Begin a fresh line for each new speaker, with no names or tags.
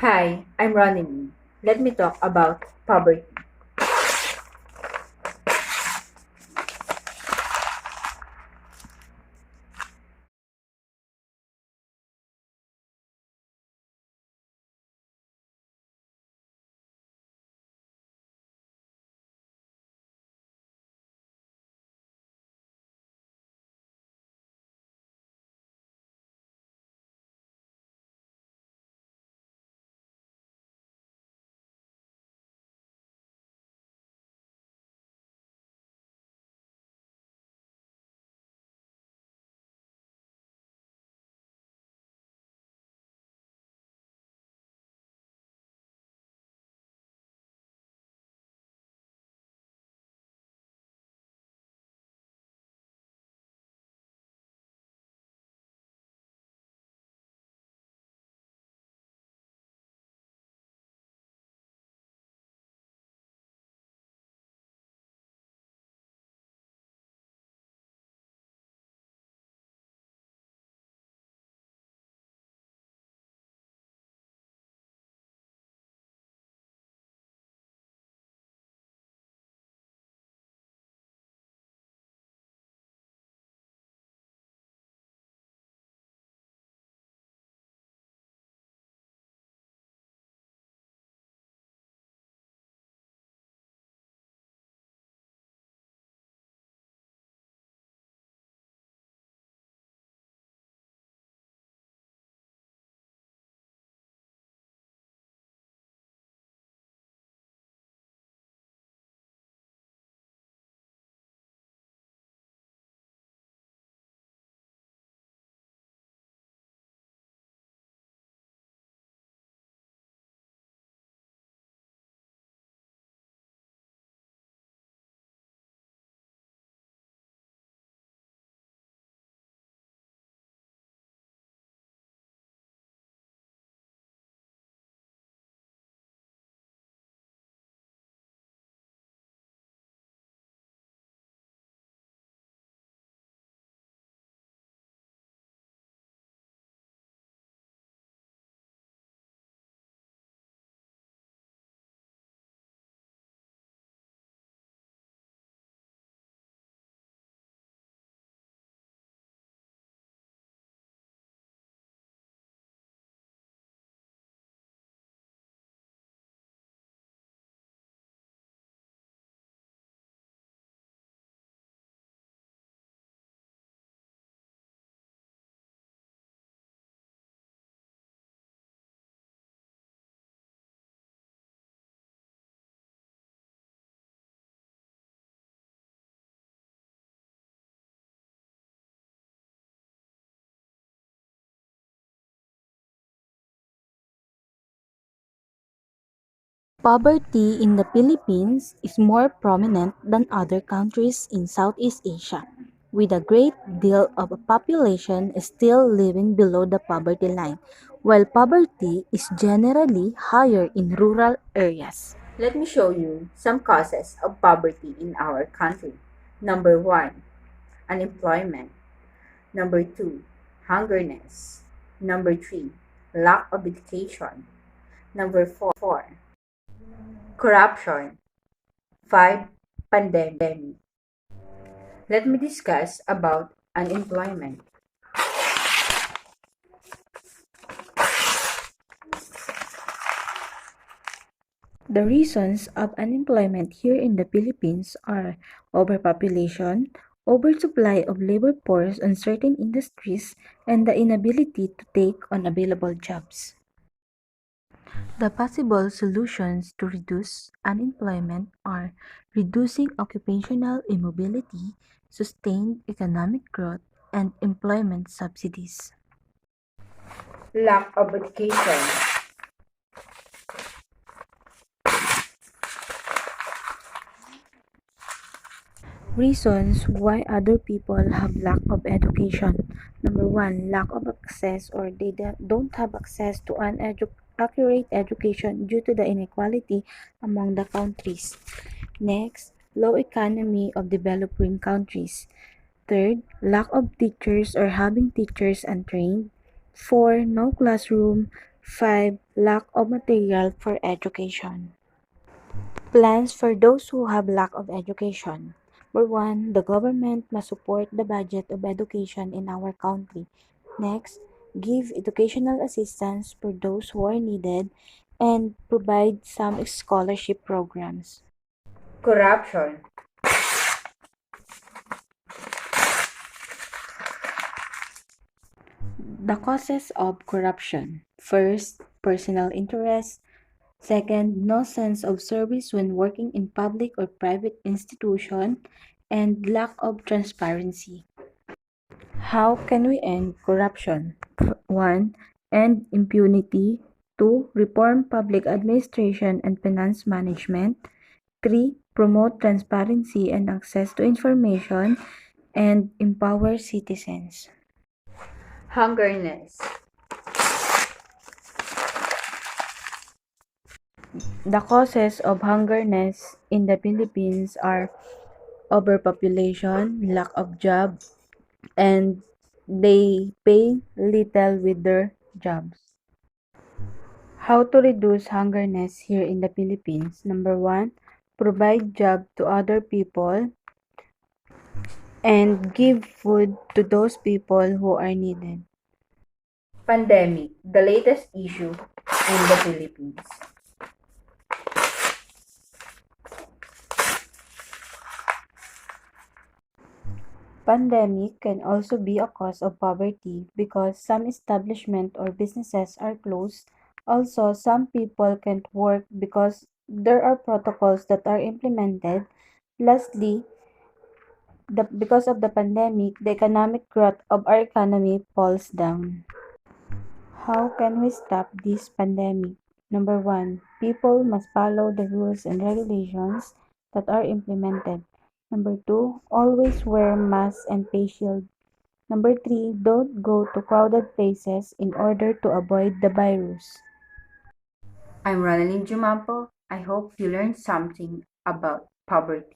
Hi, I'm Ronnie. Let me talk about poverty.
Poverty in the Philippines is more prominent than other countries in Southeast Asia, with a great deal of a population still living below the poverty line, while poverty is generally higher in rural areas.
Let me show you some causes of poverty in our country. Number one, unemployment. Number two, hungerness. Number three, lack of education. Number four, corruption. Five, pandemic. Let me discuss about unemployment.
The reasons of unemployment here in the Philippines are overpopulation, oversupply of labor force on certain industries, and the inability to take on available jobs. The possible solutions to reduce unemployment are reducing occupational immobility, sustained economic growth, and employment subsidies.
Lack of education.
Reasons why other people have lack of education. Number one, lack of access or they don't have access to an accurate education due to the inequality among the countries. Next, low economy of developing countries. Third, lack of teachers or having teachers untrained. Four, no classroom. 5. Lack of material for education. Plans for those who have lack of education. Number 1, the government must support the budget of education in our country. Next, give educational assistance for those who are needed and provide some scholarship programs.
Corruption.
The causes of corruption. First, personal interest. Second, no sense of service when working in public or private institution. And lack of transparency. How can we end corruption? 1. End impunity. 2. Reform public administration and finance management. 3. Promote transparency and access to information and empower citizens.
Hungerness.
The causes of hungerness in the Philippines are overpopulation, lack of job, and they pay little with their jobs. How to reduce hungerness here in the Philippines? Number 1, provide job to other people and give food to those people who are needed.
Pandemic, the latest issue in the Philippines.
Pandemic can also be a cause of poverty because some establishments or businesses are closed. Also, some people can't work because there are protocols that are implemented. Lastly, because of the pandemic, the economic growth of our economy falls down. How can we stop this pandemic? Number 1, people must follow the rules and regulations that are implemented. Number 2, always wear masks and face shield. Number 3, don't go to crowded places in order to avoid the virus.
I'm Ronaldin Jumampo. I hope you learned something about poverty.